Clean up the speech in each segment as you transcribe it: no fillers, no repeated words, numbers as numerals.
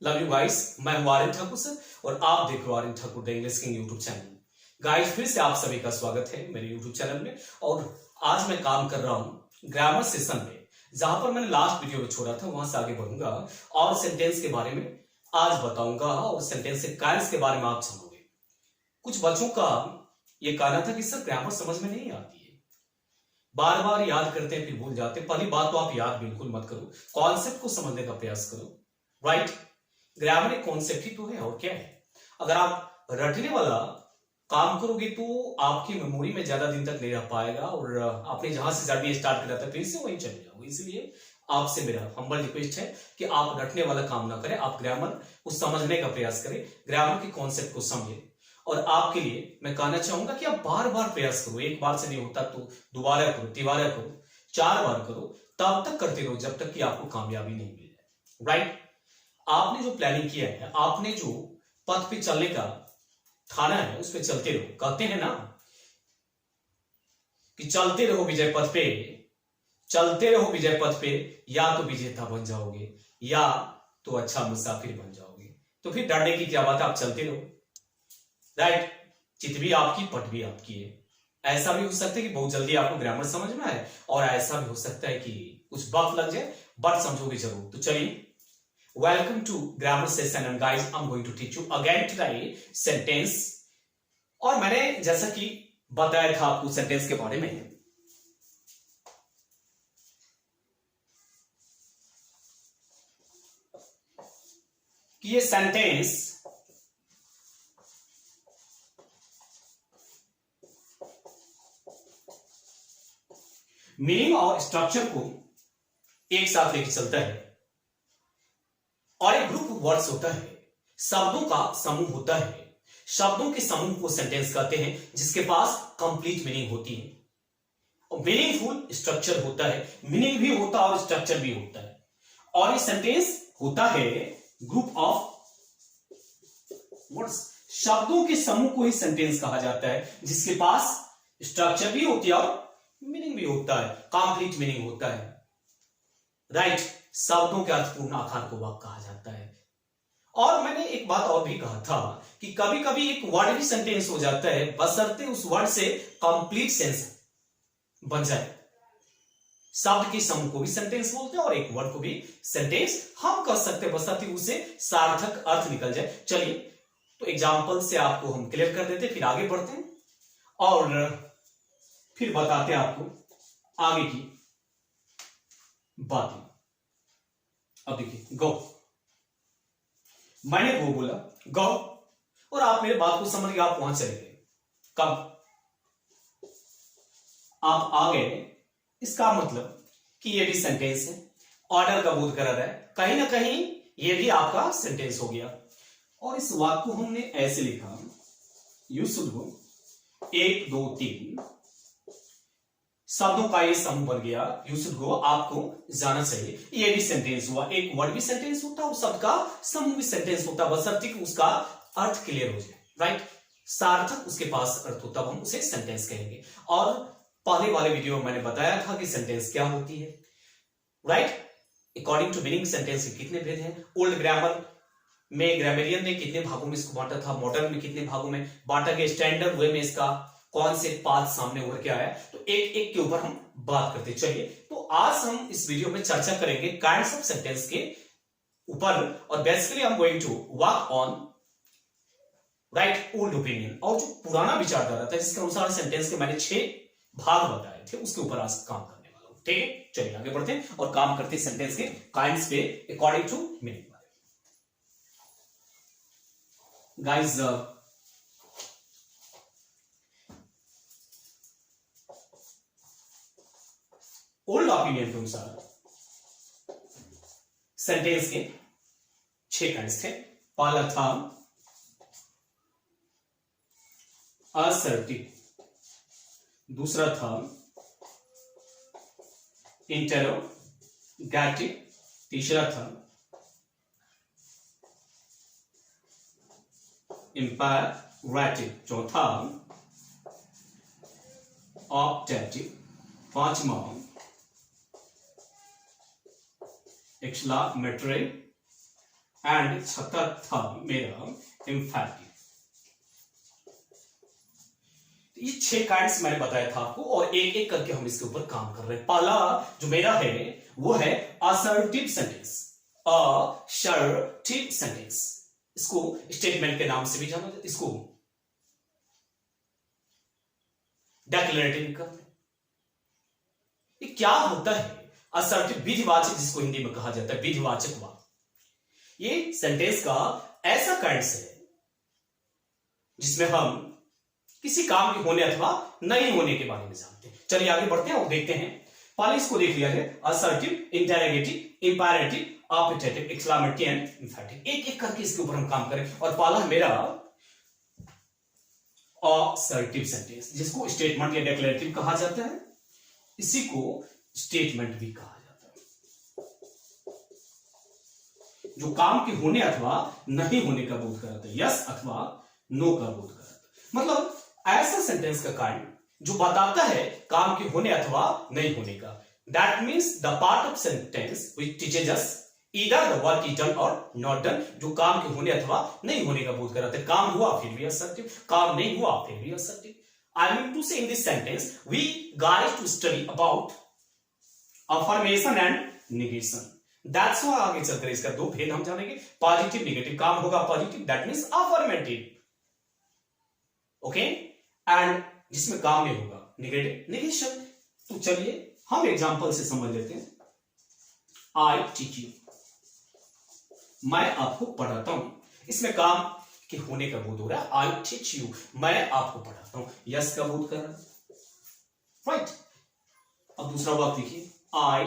Love you guys, मैं हूं Aryan Thakur sir और आप देख रहे हो Aryan Thakur the English king YouTube channel. Guys फिर से आप सभी का स्वागत है मेरे यूट्यूब चैनल में। और आज मैं काम कर रहा हूं ग्रामर सेशन पे, जहां पर मैंने लास्ट वीडियो में छोड़ा था वहां से आगे बढ़ूंगा और सेंटेंस के बारे में आज बताऊंगा और सेंटेंस के काइंड्स के बारे में आप समझोगे। कुछ बच्चों का ये कहना था कि सर ग्रामर समझ में नहीं आती है, बार बार याद करते हैं फिर भूल जाते हैं। पहली बात तो आप याद बिल्कुल मत करो, कॉन्सेप्ट को समझने का प्रयास करो। राइट, ग्रामर एक कॉन्सेप्ट ही तो है और क्या है। अगर आप रटने वाला काम करोगे तो आपकी मेमोरी में ज्यादा दिन तक नहीं रह पाएगा और आपने जहां से जर्नी स्टार्ट किया था फिर से वहीं चले जाओगे। इसलिए आपसे मेरा हम्बल रिक्वेस्ट है कि आप रटने वाला काम ना करें, आप ग्रामर को समझने का प्रयास करें, ग्रामर के कॉन्सेप्ट को समझें। और आपके लिए मैं कहना चाहूंगा कि आप बार बार प्रयास करो, एक बार से नहीं होता तो दोबारा करो, तिबारा करो, 4 बार करो, तब तक करते रहो जब तक कि आपको कामयाबी नहीं मिल जाए। राइट, आपने जो प्लानिंग किया है, आपने जो पथ पे चलने का ठाना है उस पे चलते रहो। कहते हैं ना कि चलते रहो विजय पथ पे, चलते रहो विजय पथ पे, या तो विजेता बन जाओगे या तो अच्छा मुसाफिर बन जाओगे। तो फिर डरने की क्या बात है, आप चलते रहो। राइट, चित भी आपकी पट भी आपकी है। ऐसा भी हो सकता है कि बहुत जल्दी आपको ग्रामर समझ में आए और ऐसा भी हो सकता है कि कुछ वक्त लग जाए, बट समझोगे जरूर। तो चलिए, welcome to grammar session and guys I'm going to teach you again today sentence। और मैंने जैसा कि बताया था आपको सेंटेंस के बारे में कि ये सेंटेंस मीनिंग और स्ट्रक्चर को एक साथ लेकर चलता है और एक ग्रुप वर्ड्स होता है, शब्दों का समूह होता है। शब्दों के समूह को सेंटेंस कहते हैं जिसके पास कंप्लीट मीनिंग होती है और मीनिंगफुल स्ट्रक्चर होता है। मीनिंग भी होता है और स्ट्रक्चर भी होता है। और ये सेंटेंस होता है ग्रुप ऑफ वर्ड्स। शब्दों के समूह को ही सेंटेंस कहा जाता है जिसके पास स्ट्रक्चर भी होती है और मीनिंग भी होता है, कंप्लीट मीनिंग होता है। राइट, शब्दों के अर्थपूर्ण आकार को वाक्य कहा जाता है। और मैंने एक बात और भी कहा था कि कभी कभी एक वर्ड भी सेंटेंस हो जाता है बशर्ते उस वर्ड से कंप्लीट सेंस बन जाए। शब्द के समूह को भी सेंटेंस बोलते हैं और एक वर्ड को भी सेंटेंस हम कह सकते हैं बशर्ते उसे सार्थक अर्थ निकल जाए। चलिए, तो एग्जाम्पल से आपको हम क्लियर कर देते, फिर आगे बढ़ते हैं और फिर बताते हैं आपको आगे की बातें। अब देखिए, गो, मैंने गो बोला, गो, और आप मेरे बात को समझ के आप वहां चले गए। कब आप आ गए, इसका मतलब कि ये भी सेंटेंस है, ऑर्डर का बोध करा रहा है, कहीं ना कहीं ये भी आपका सेंटेंस हो गया। और इस वाक्य को हमने ऐसे लिखा, यू शुड गो, 1 2 3 शब्दों का ये समूह बन गया। यू शुड गो, आपको जाना चाहिए, ये भी सेंटेंस हुआ। एक वर्ड भी सेंटेंस होता है और शब्द का समूह भी सेंटेंस होता है बशर्ते कि उसका अर्थ क्लियर हो जाए। राइट, सार्थक उसके पास अर्थ होता है, हम उसे सेंटेंस कहेंगे। और पहले वाले वीडियो में मैंने बताया था कि सेंटेंस क्या होती है। Right, according to meaning sentence के कितने भेद हैं। ओल्ड ग्रामर में ग्रामरियन ने कितने भागों में इसको बांटा था, मॉडर्न में कितने भागों में बांटा गया, स्टैंडर्ड वे में इसका कौन से पाथ सामने उभर के आया, तो एक एक के ऊपर हम बात करते चलिए। तो आज हम इस वीडियो में चर्चा करेंगे काइंड्स ऑफ सेंटेंस के ऊपर और basically I am going to work on right old opinion. और जो पुराना विचारधारा था जिसके अनुसार सेंटेंस के मैंने 6 भाग बताए थे उसके ऊपर आज काम करने वाला हूं। ठीक है, चलिए आगे बढ़ते हैं और काम करते हैं सेंटेंस के काइंड्स पे according to meaning. Guys, old opinion के अनुसार सेंटेंस के 6 काइंड्स थे। पहला था असर्टिव, दूसरा था इंटेरोगेटिव, तीसरा था इंपेरेटिव, चौथा ऑप्टेटिव, पांचवा एक्सक्लामेटरी एंड छठा था मेरा एम्फैटिक। ये 6 काइंड्स मैंने बताया था आपको और एक एक करके हम इसके ऊपर काम कर रहे हैं। पहला जो मेरा है वो है असर्टिव सेंटेंस। असर्टिव सेंटेंस, इसको स्टेटमेंट के नाम से भी जाना जाता है, इसको डिक्लेरेटिव करते हैं। ये क्या होता है? असर्टिव विधिवाचक, जिसको हिंदी में कहा जाता है विधिवाचक वाक्य। ये सेंटेंस का ऐसा काइंड्स है जिसमें हम किसी काम के होने अथवा नहीं होने के बारे में जानते हैं। चलिए आगे बढ़ते हैं और देखते हैं। पहले इसको देख लिया है, assertive, interrogative, imperative, optative, exclamatory and emphatic. एक एक करके इसके ऊपर हम काम करें। और पहला मेरा असर्टिव सेंटेंस, जिसको स्टेटमेंट या डिक्लेरेटिव कहा जाता है, इसी को स्टेटमेंट भी कहा जाता है, जो काम के होने अथवा नहीं होने का बोध कराता है, यस अथवा नो का बोध कराता है। मतलब ऐसा सेंटेंस का काइंड जो बताता है काम के होने अथवा नहीं होने का। That means the part of sentence which teaches us either the work is done और नॉट डन, जो काम के होने अथवा नहीं होने का बोध कराते हैं। काम हुआ फिर भी असर्टिव, काम नहीं हुआ फिर भी assertive. I mean to say in this sentence we guys to study about affirmation and negation. That's why आगे चलकर इसका दो भेद हम जानेंगे, पॉजिटिव नेगेटिव। काम होगा positive, that means affirmative, okay, and जिसमें काम नहीं होगा नेगेटिव, नेगेशन। तो चलिए हम एग्जांपल से समझ लेते हैं। आई टीच यू, मैं आपको पढ़ाता हूं। इसमें काम के होने का बोध हो रहा है, आई टीच यू, मैं आपको पढ़ाता हूं, यस का बोध कर रहा है, राइट। अब दूसरा वाक्य देखिए, आई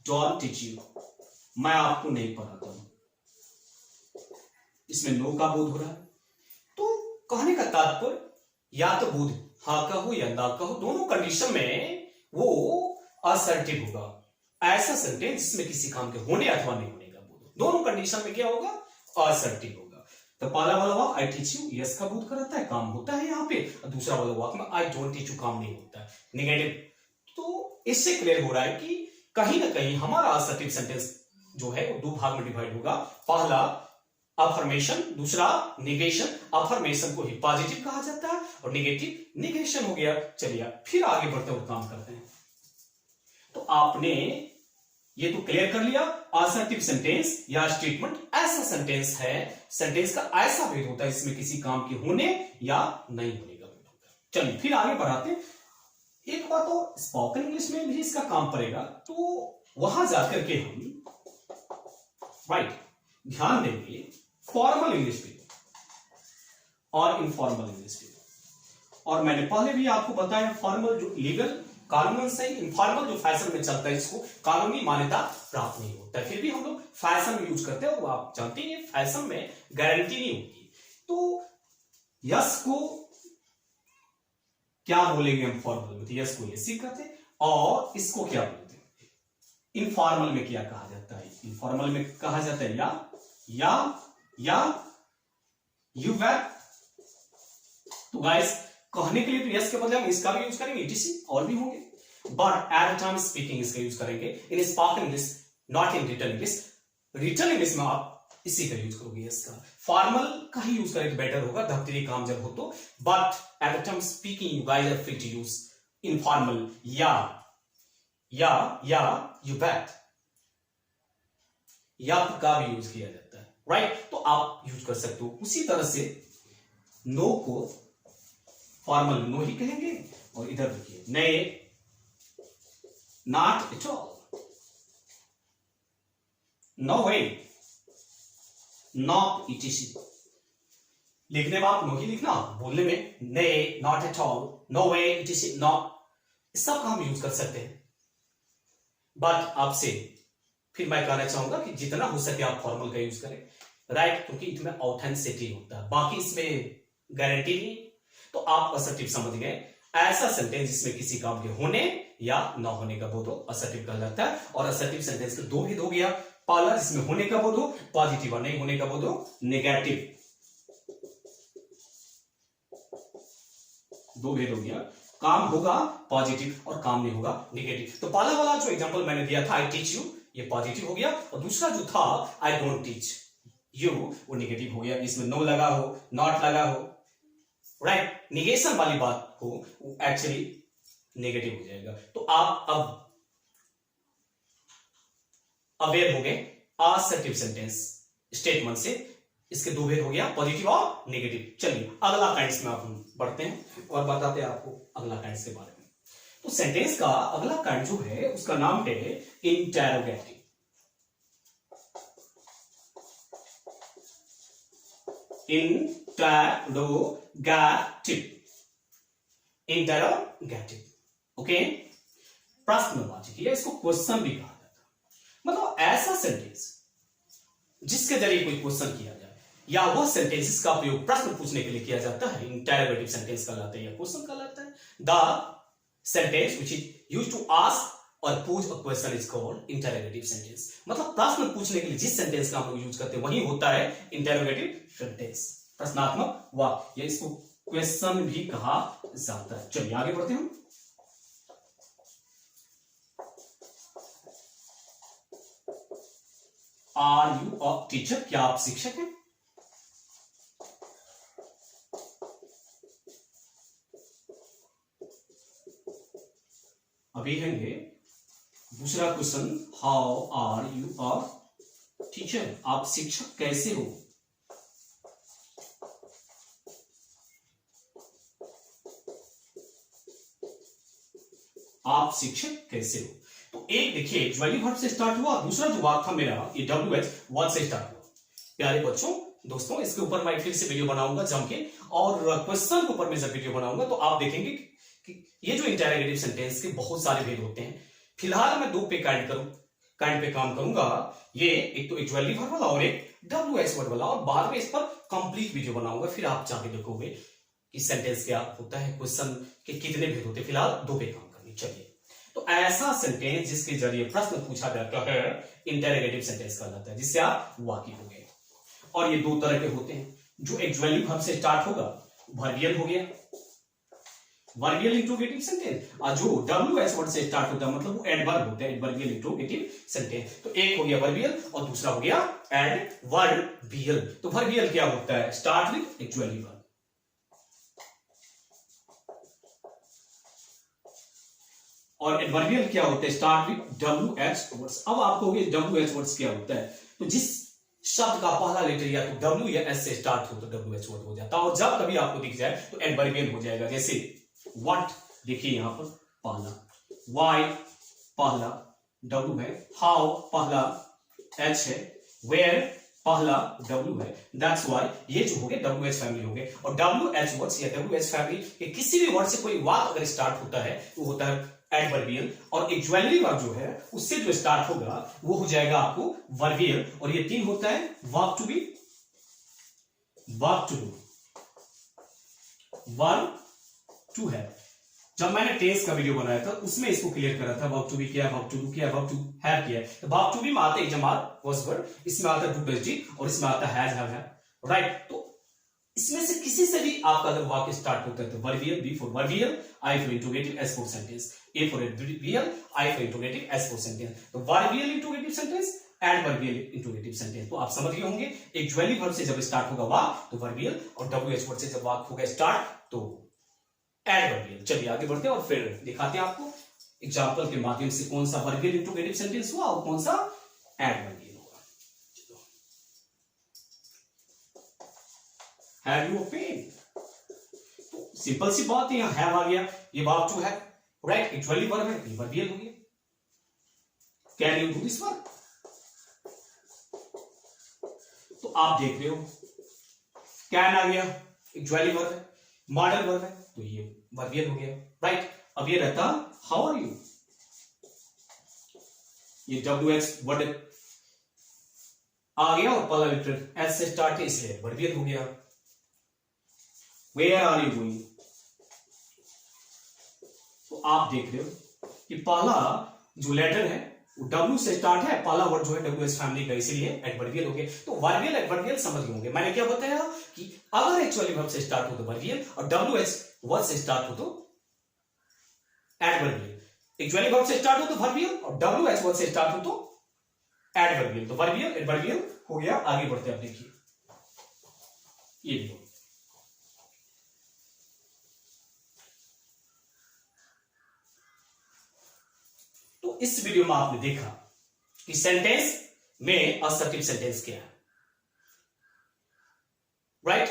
डोंट टीच यू, मैं आपको नहीं पढ़ाता हूं, इसमें नो का बोध हो रहा है। तो कहने का तात्पर्य या तो बोध हाँ का हो या ना का हो, दोनों कंडीशन में वो असर्टिव होगा। ऐसा सेंटेंस जिसमें किसी काम के होने अथवा नहीं होने का बोध हो, दोनों कंडीशन में क्या होगा? असर्टिव होगा। तो पहला वाला वाक्य आई टीच यू, यस का बोध कराता है, काम होता है यहाँ पे। और दूसरा वाला वाक्य में आई डोंट टीच यू, काम नहीं होता है, नेगेटिव। तो इससे क्लियर हो रहा है कि कहीं ना कहीं हमारा असर्टिव सेंटेंस जो है वो दो भाग में डिवाइड होगा। पहला अफर्मेशन, दूसरा निगेशन। अफर्मेशन को ही पॉजिटिव कहा जाता है और निगेटिव निगेशन हो गया। चलिए फिर आगे बढ़ते हुए काम करते हैं। तो आपने ये तो क्लियर कर लिया, असर्टिव सेंटेंस या स्टेटमेंट ऐसा सेंटेंस है, सेंटेंस का ऐसा भेद होता है इसमें किसी काम के होने या नहीं होने का भेद होता है। चलिए फिर आगे बढ़ाते हैं। एक बात और, स्पोकन इंग्लिश में भी इसका काम पड़ेगा, तो वहां जाकर के हम राइट ध्यान देंगे फॉर्मल इंग्लिश पे और इनफॉर्मल इंग्लिश पे। और मैंने पहले भी आपको बताया, फॉर्मल जो लीगल कानून से, इनफॉर्मल जो फैशन में चलता है, इसको कानूनी मान्यता प्राप्त नहीं होता है, फिर भी हम लोग फैशन में यूज करते हैं। और आप जानते हैं फैशन में गारंटी नहीं होती। तो यस को क्या बोलेंगे हम फॉर्मल में? तो यस को यस ही कहते हैं। और इसको क्या बोलते हैं इनफॉर्मल में? क्या कहा जाता है इनफॉर्मल में? कहा जाता है या यू वेट। तो गाइस कहने के लिए तो यस के बदले हम इसका भी यूज करेंगे, इटीसी और भी होंगे, बट एट टाइम स्पीकिंग इसका यूज करेंगे in spoken English, not in written English. Written English में आप इसी का यूज करोगे, यस का। फॉर्मल का ही यूज करेंगे, बेटर होगा दफ्तरी काम जब हो तो। But at time speaking you guys are free to use informal या यू बेट, या का भी यूज किया जाता है, राइट। तो आप यूज कर सकते हो। उसी तरह से नो को फॉर्मल नो ही कहेंगे। और इधर देखिए, nay not at all, no way, not etc. लिखने में आप नो ही लिखना, बोलने में nay, not at all, no way, etc, not, सब का हम यूज कर सकते हैं। बट आपसे फिर मैं कहना चाहूंगा कि जितना हो सके आप फॉर्मल का यूज करें, राइट, क्योंकि इसमें ऑथेंटिसिटी होता है, बाकी इसमें गारंटी नहीं। तो आप असर्टिव समझ गए, ऐसा सेंटेंस जिसमें किसी काम के होने या ना होने का बोध हो, असर्टिव कहा जाता है। और असर्टिव सेंटेंस के दो भेद हो गया, पहला जिसमें होने का बोध हो पॉजिटिव और नहीं होने का बोध हो नेगेटिव, दो भेद हो गया। काम होगा पॉजिटिव और काम नहीं होगा नेगेटिव। तो पहला वाला जो एग्जांपल मैंने दिया था आई टीच यू, ये पॉजिटिव हो गया। और दूसरा जो था आई डोंट टीच, यू, वो नेगेटिव हो गया। इसमें नो लगा हो, नॉट लगा हो, राइट, निगेशन वाली बात हो, वो एक्चुअली नेगेटिव हो जाएगा। तो आप अब अवेयर हो गए असर्टिव सेंटेंस स्टेटमेंट से। इसके दो भेद हो गया, पॉजिटिव और नेगेटिव। चलिए अगला काइंड्स में आप बढ़ते हैं और बताते हैं आपको अगला काइंड्स के बारे में। तो सेंटेंस का अगला काइंड जो है उसका नाम है इंटेरोगेटिव। इंटेरोगेटिव, ओके, प्रश्नवाचक, या इसको क्वेश्चन भी कहा जाता है। मतलब ऐसा सेंटेंस जिसके जरिए कोई क्वेश्चन किया जाए, या वह सेंटेंस जिसका प्रयोग प्रश्न पूछने के लिए किया जाता है, इंटेरोगेटिव सेंटेंस कहलाता है या क्वेश्चन कहलाता है। The sentence which is used to ask or pose a question is called interrogative sentence. मतलब प्रश्न पूछने के लिए जिस सेंटेंस का हम लोग यूज करते हैं वही होता है इंटेरोगेटिव सेंटेंस, प्रश्नात्मक वाक्य, या इसको क्वेश्चन भी कहा जाता है। चलिए आगे बढ़ते हैं। आर यू अ टीचर, क्या आप शिक्षक हैं? अभी हैंगे दूसरा question, how are you a teacher, आप शिक्षक कैसे हो? आप शिक्षक कैसे हो? तो एक देखिए इक्वली वर्ब से स्टार्ट हुआ, दूसरा जो वाक्य था मेरा ये WH वर्ड से स्टार्ट हुआ। प्यारे बच्चों, दोस्तों, इसके ऊपर मैं फिर से वीडियो बनाऊंगा जम के, और क्वेश्चन के ऊपर मैं जब वीडियो बनाऊंगा तो आप देखेंगे कि ये जो इंटेरोगेटिव सेंटेंस के बहुत सारे भेद होते हैं। फिलहाल मैं दो पे काइंड पे काम करूंगा, ये एक तो इक्वली वर्ब वाला और एक WH वर्ड वाला, और बाद में इस पर कंप्लीट वीडियो बनाऊंगा, फिर आप जाके देखोगे कि सेंटेंस क्या होता है, क्वेश्चन के कितने भेद होते हैं। फिलहाल दो पे काम करनी। चलिए, तो ऐसा सेंटेंस जिसके जरिए प्रश्न पूछा जाता है इंटेरोगेटिव सेंटेंस कहलाता है, जिससे आप वाकिफ हो गए। और ये दो तरह के होते हैं, जो एक्चुअली वर्ब से स्टार्ट होगा वर्बियल हो गया, वर्बियल इंट्रोगेटिव सेंटेंस, और जो WH वर्ड से स्टार्ट होता है मतलब वो एडवर्ब होता है, एडवर्बियल इंट्रोगेटिव सेंटेंस। तो एक हो गया वर्बियल और दूसरा हो गया एडवर्बियल। तो वर्बियल क्या होता है? स्टार्ट विद एक्चुअली वर्ब, और एडवर्बियल क्या होता है? Start with WH words. अब आपको WH वर्ड्स क्या होता है? तो जिस शब्द का पहला लेटर या तो W या S से स्टार्ट हो तो WH वर्ड हो जाता है, और जब कभी आपको दिख जाए तो एडवर्बियल हो जाएगा। जैसे व्हाट, देखिए यहां पर पहला, वाई पहला W है, हाउ पहला H है, वेयर पहला W है, दैट्स वाई। ये जो हो गए WH फैमिली हो गए। और WH वर्ड्स या WH फैमिली के किसी भी वर्ड से कोई वाक्य अगर स्टार्ट होता है वो होता है एडवर्बियल, और इक्वली वर्ब जो है उससे जो स्टार्ट होगा वो हो जाएगा आपको वर्बियल। और ये तीन होता है verb to be, verb to do, verb to have. जब मैंने टेंस का वीडियो बनाया था उसमें इसको क्लियर करा था, वर्ब टू बी क्या है, वर्ब टू डू क्या है, वर्ब टू हैव क्या है। तो वर्ब टू बी में आते हैं जमात वाज वर्ड, इसमें आता है डू डज डी, और इसमें आता है हैज हैव है, राइट। तो इसमें से किसी से भी आपका अगर वाक्य स्टार्ट होता है तो verbal, B for verbal, I for interrogative, S for sentence, A for adverbial, I for interrogative, S for sentence. तो verbal interrogative sentence, adverbial interrogative sentence. तो आप समझ गए होंगे इक्वली वर्ब से जब स्टार्ट होगा वाक्य तो वर्बियल, और WH वर्ड से जब वाक्य होगा स्टार्ट तो एडवर्बियल। चलिए आगे बढ़ते हैं और फिर दिखाते हैं आपको एग्जांपल के माध्यम से कौन सा वर्बियल इंट्रोगेटिव सेंटेंस हुआ और कौन सा एडवर्बियल हुआ। Have you a pen? तो सिंपल सी बात है, यहां हैव आ गया, ये verb to have, right, equally verb है, ये वर्बियल हो गया। Can you do this work? तो आप देख रहे हो कैन आ गया, इक्वली वर्ब है, मॉडल वर्ब है, तो ये वर्बियल हो गया, राइट। अब ये रहता हाउ आर यू, ये WH वर्ड आ गया और पहला लेटर एस से स्टार्ट है इसलिए वर्बियल हो गया। Where are you going? तो आप देख रहे हो कि पहला जो लेटर है वो W से स्टार्ट है, पहला वर्ड जो है WH फैमिली का, इसीलिए एडवर्बियल हो गया। तो वर्बियल एडवर्बियल समझ गए होंगे। मैंने क्या बताया कि अगर एक्चुअली वर्ब से स्टार्ट हो तो वर्बियल, और WH वर्ड से स्टार्ट हो तो एडवर्बियल। एक्चुअली वर्ब से स्टार्ट हो तो वर्बियल, और WH वर्ड से स्टार्ट हो तो एडवर्बियल। तो वर्बियल एडवर्बियल हो गया। आगे बढ़ते हैं, आप देखिए ये वीडियो। तो इस वीडियो में आपने देखा कि सेंटेंस में असर्टिव सेंटेंस क्या है, राइट।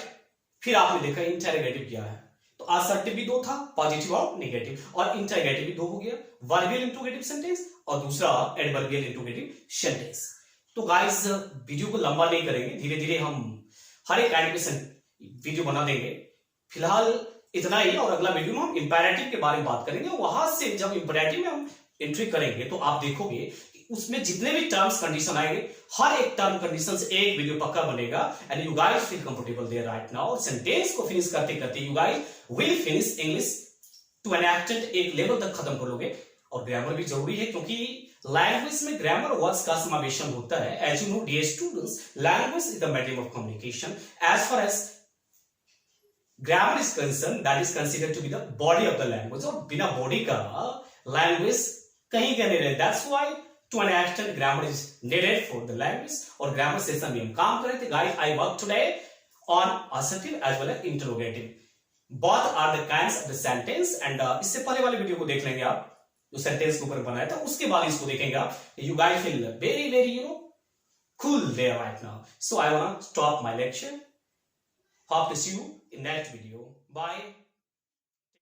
फिर आपने देखा इंटरोगेटिव क्या है। तो असर्टिव भी दो था, पॉजिटिव और नेगेटिव, और इंटरोगेटिव भी दो हो गया, वर्बियल इंटरोगेटिव सेंटेंस और दूसरा एडवर्बियल इंटरोगेटिव सेंटेंस। तो गाइस वीडियो को लंबा नहीं करेंगे, धीरे धीरे हम हर एक काइंड के वीडियो बना देंगे। फिलहाल इतना ही, और अगला वीडियो में हम इंपेरेटिव के बारे में बात करेंगे। वहां से जब इंपेरेटिव में हम एंट्री करेंगे तो आप देखोगे कि उसमें जितने भी टर्म्स कंडीशन आएंगे, हर एक टर्म कंडीशन से एक वीडियो पक्का बनेगा। And you guys feel comfortable there right now. Sentence को फिनिश करते करते you guys will finish English to an extent, एक लेवल तक खत्म कर लोगे। और ग्रामर भी जरूरी है, क्योंकि लैंग्वेज में ग्रामर वर्ड्स का समावेशन होता है। As you know dear students, language is the medium of communication. As far as grammar is concern, that is considered to be the body of the language. और बिना बॉडी का language कहीं का नहीं रहे। That's why to an extent grammar is needed for the language. और grammar session में हम काम कर रहे थे guys. I work today on assertive as well as interrogative, both are the kinds of the sentence। and इससे पहले वाले वीडियो को देख लेंगे आप, जो सेंटेंस के ऊपर बनाया था, उसके बाद इसको देखेंगे आप। you guys feel very very cool there right now। so I wanna stop my lecture। hope to see you in next video। bye।